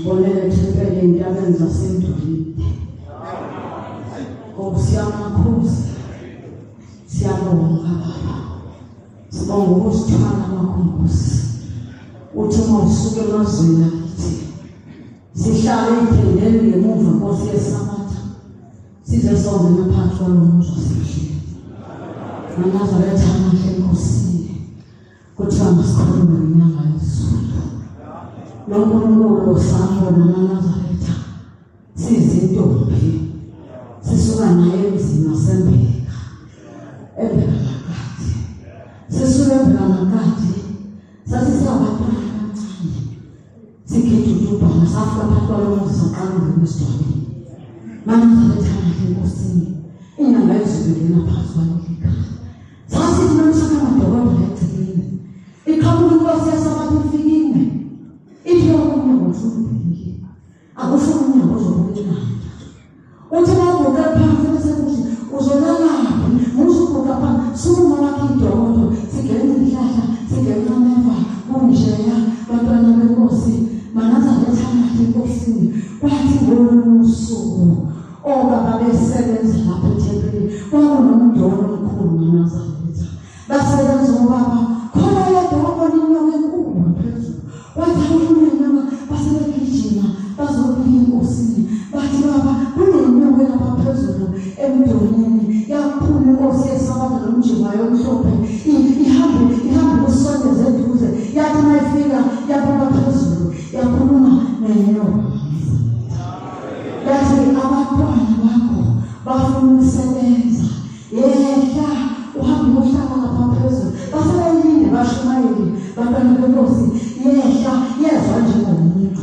Boleh tempel indagan zasentulit. Kau siapa kus, siapa orang apa. Semua ngokusithwala kwakhonkosi uthi uma usuke emazweni akithi sihlale ey'thendeni ngemuva Nkosi yeSabatha size songena phakathi kwalo muzi wasihleli naNazaretha amahle enkosini kuthiwa masikhulume ngenyanga yezulu lo nkulunkulu osambona naNazaretha sizintombi sisuka naye emzini wasembeka nakathi sisuka nakathi sasisabantwana abancane sigidudubhana safika phakathi kwalo muzi saqala ukungena esidwaleni naNazaretha amahle enkosini inyanga yezulu ingena phakathi kwalo ekhaya sasithi nomsaka amadokodo egcekeni iqhamuka Inkosi yeSabatha ifikile ithi omunye ngosubheki akufuna umnyango ozobukelana uthi mawubuka phansi bese kuthi uzolalaphi musubuka phansi suma wakhe idokodo sigele izihlahla sigele ameva kunjeya bantwana beNkosi naNazaretha amahle enkosini kwathi ngolusuku obaba besebenza lapha ethempelini kwakunomdolo omkhulu naNazaretha basebenza obaba khona yedwa wabona inyanga enkulu phezulu wathi awufuneka basebegijima bazobika enkosini bathi baba kunenyanga lapha phezulu emdolweni yaphuma Inkosi yeSabatha nomjinga yomhlophe ihambe kusondeza eduze yathi mayifika yaphuma phezulu yakhuluma nenyoka yathi abantwana bakho bafuna ukusebenza yehla uhambe uhlala lapha phezulu basebeyini bashumayeli bantwana beNkosi yehla yezwa njengomuntu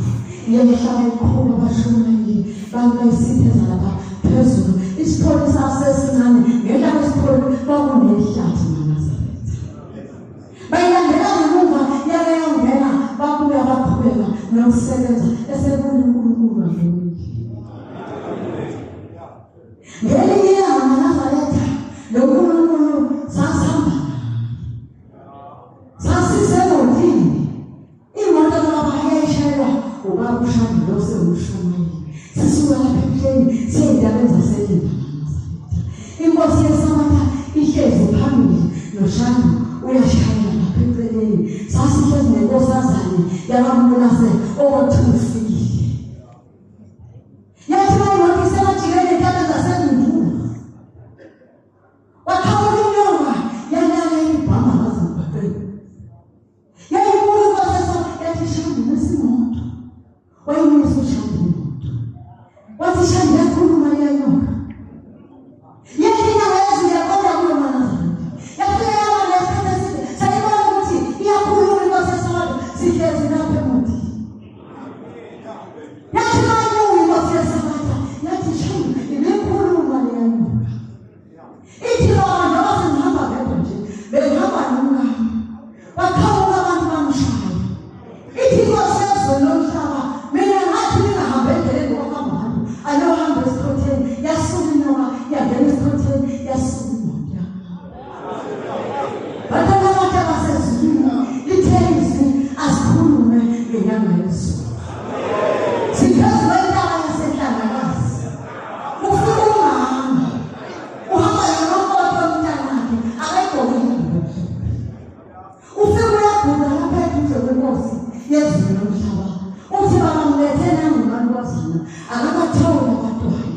yehla bayikhulu bashumayeli bayisitheza lapha phezulu isipholisa sesincane ngehla kwesipholisa kwakunehlathi naNazaretha bayilandela ngemuva yakeyongena babuya baqhubeka nokusebenza uNkulunkulu wabona ngelinye ilanga naNazaretha lo nkulunkulu sasihamba sasisemotini imoto kababa yayishayelwa ubaba uShandile osengushumayeli sisuka lapha ebuhleni siyey'ntabeni zaselinda naNazaretha Inkosi yeSabatha ihlezi phambili noShandile uyashayela lapha eceleni sasihlezi nenkosazane yabamlase okothi ufikile yathi bayimoto isebajikele ey'ntabeni zaselindulo wakhawula inyonga yalala ibhama ngazibhaqeni yayibuya Inkosi yeSabatha yathi Shandile esimoto wayimisa uShandile imoto wathi Shandile yakhuluma leyanyoka yathi inyanga yezulu yaqonda kuyo naNazaretha yafika yaba nesikhathi eside sayibona ukuthi iyakhuluma Inkosi yeSabatha sihlezi lapha emotini yathi mayibuya Inkosi yeSabatha yathi Shandile ibikhuluma leyanyoka ithi baba njengoba sengihamba bedwa nje bengihamba nomngane bakhawuka abantu bamshaya ithi Inkosi yezulu lomhlaba mina ngathi ningahambe endleleni okuhamba hamba alohambe esikhotheni yasuka inyoka yangena esikhotheni yasuka imoto bantwana bakhe basezulwini lithe izwi asikhulume ngenyanga yezulu siphezu kwentaba yaseNhlanakazi ufika ungahamba uhamba nomakoti womntanakhe akayigqoki ingubo ufika uyagula lapha eduze kweNkosi yezulu lomhlaba uthi bangamlethe nangumalukazana akakatholi abantwana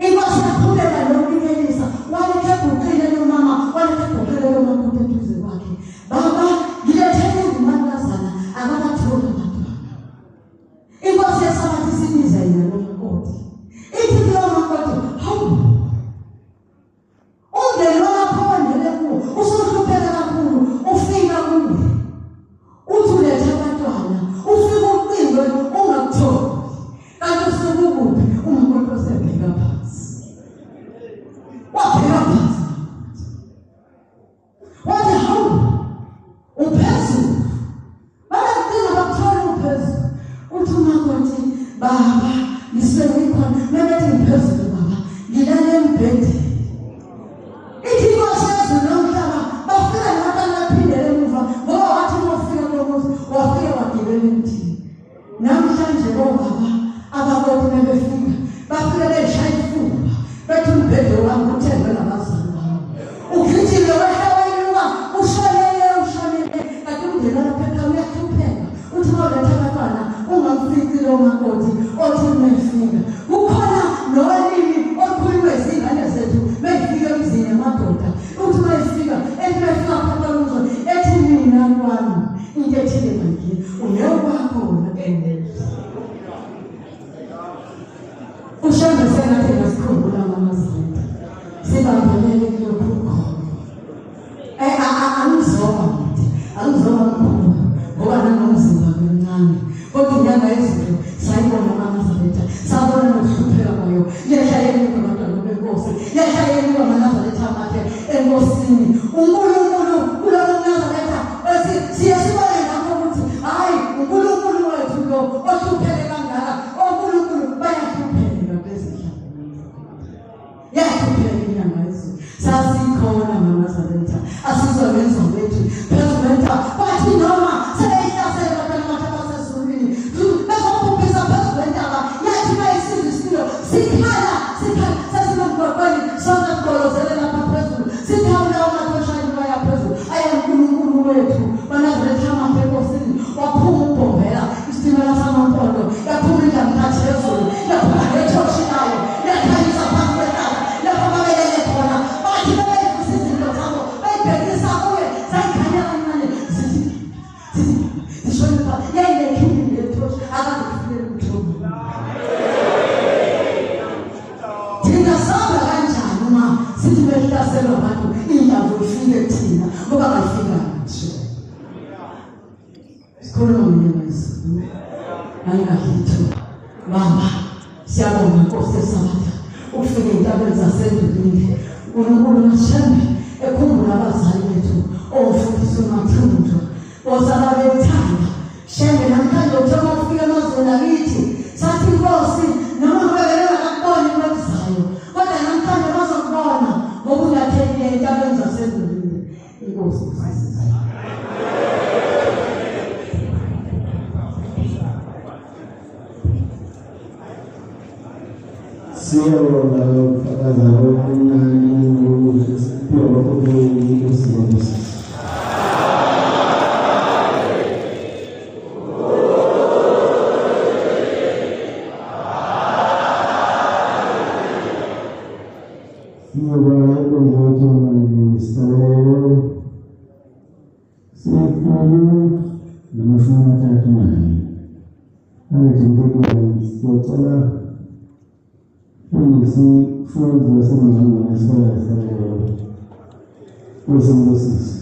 Inkosi yaqhubeka nokulikelisa walekhe eguqile nomama walekhe eguqile nomakoti eduze kwakhe baba ngilethele ngumalukazana akakatholi abantwana Inkosi yeSabatha isibiza yena nomakoti ithi kulo makoti hawu ungelo lapho wendele kuwo usuhlupheka kakhulu ufika kuwe uthi ulethe abantwana ufika uqingwe ungakutholi kanti usukuphi umakoti osebheka phansi wabheka phansi wathi hawu uphezulu bayakucinga bakuthola uphezulu uthi umakoti baba lo makoti othi mefika kukhona nolimi olukhulunywa izingane zethu mefika emzini amadoda uthi mefika efika phakathi ethi mina kwami into ethile manje unekwakho wona ushambe sengathi ngasikhumbula amazwi sibambelele kulokho angizoma mkhulu ngoba nanomzimba omncane kodwa inyanga yezinto sayibona amaNazaretha sabona nokuhlupheka kwayo yeshayeni kwabantwana benkosi yeshayeni kwamaNazaretha amathe enkosini uNkulunkulu kulowo Nazaretha ethi siyasibona ngakho ukuthi hayi uNkulunkulu wethu lo ohlupheke kangaka oNkulunkulu bayahlupheka bezidla yahlupheka inyanga yezinto sasikhona amaNazaretha asizokwenza wethu phezulenta bathi noma sebeyihlasela abantwana basezulwini bezobhubhisa phezulenta yathi bayisizisilo sikhala sasinokugqweni sonke sigolozele lapha phezulu sikhawula amathoshaini baya phezulu aya uNkulunkulu wethu baNazaretha amahle enkosini waphuma ubhombela isitimela samampondo yaphuma indlamkathi yezulu yaphuma nethoshi layo yakhanyisa phansi kwentaba lapho babelele khona bathi bebevusa izinto zabo bayibhekisa kuye zayikhanya kancane zishone pha yayilekhini nethoshi akazifikele umthobo thina saba kanjani uma sithi behlaselwa abantu indaba ifike thina ngoba bayifika nje sikhuluma ngenyanga yezinto ayikahitho baba siyabonga Nkosi eSabatha ufike entabeni zasendulini uNkulunkulu nashembe ekhumbula abazali bethu ofundiswa uMathundu osala bethanda shembe namhlanje uthola ufika emazweni akithi sathi Nkosi noma ngibekela kakubona imalizayo kodwa namhlanje bazokubona ngoba unyathekile entabeni zasendulini Inkosi siyabonga ukufakaza okuncane ukuphiwa okuningi kusiboniswa siyabonga ukuzothola isibonelo siyafuna namashumi amathathu nanye siyocela Sifundo semangani esibaya esibaya. Usemlosisi.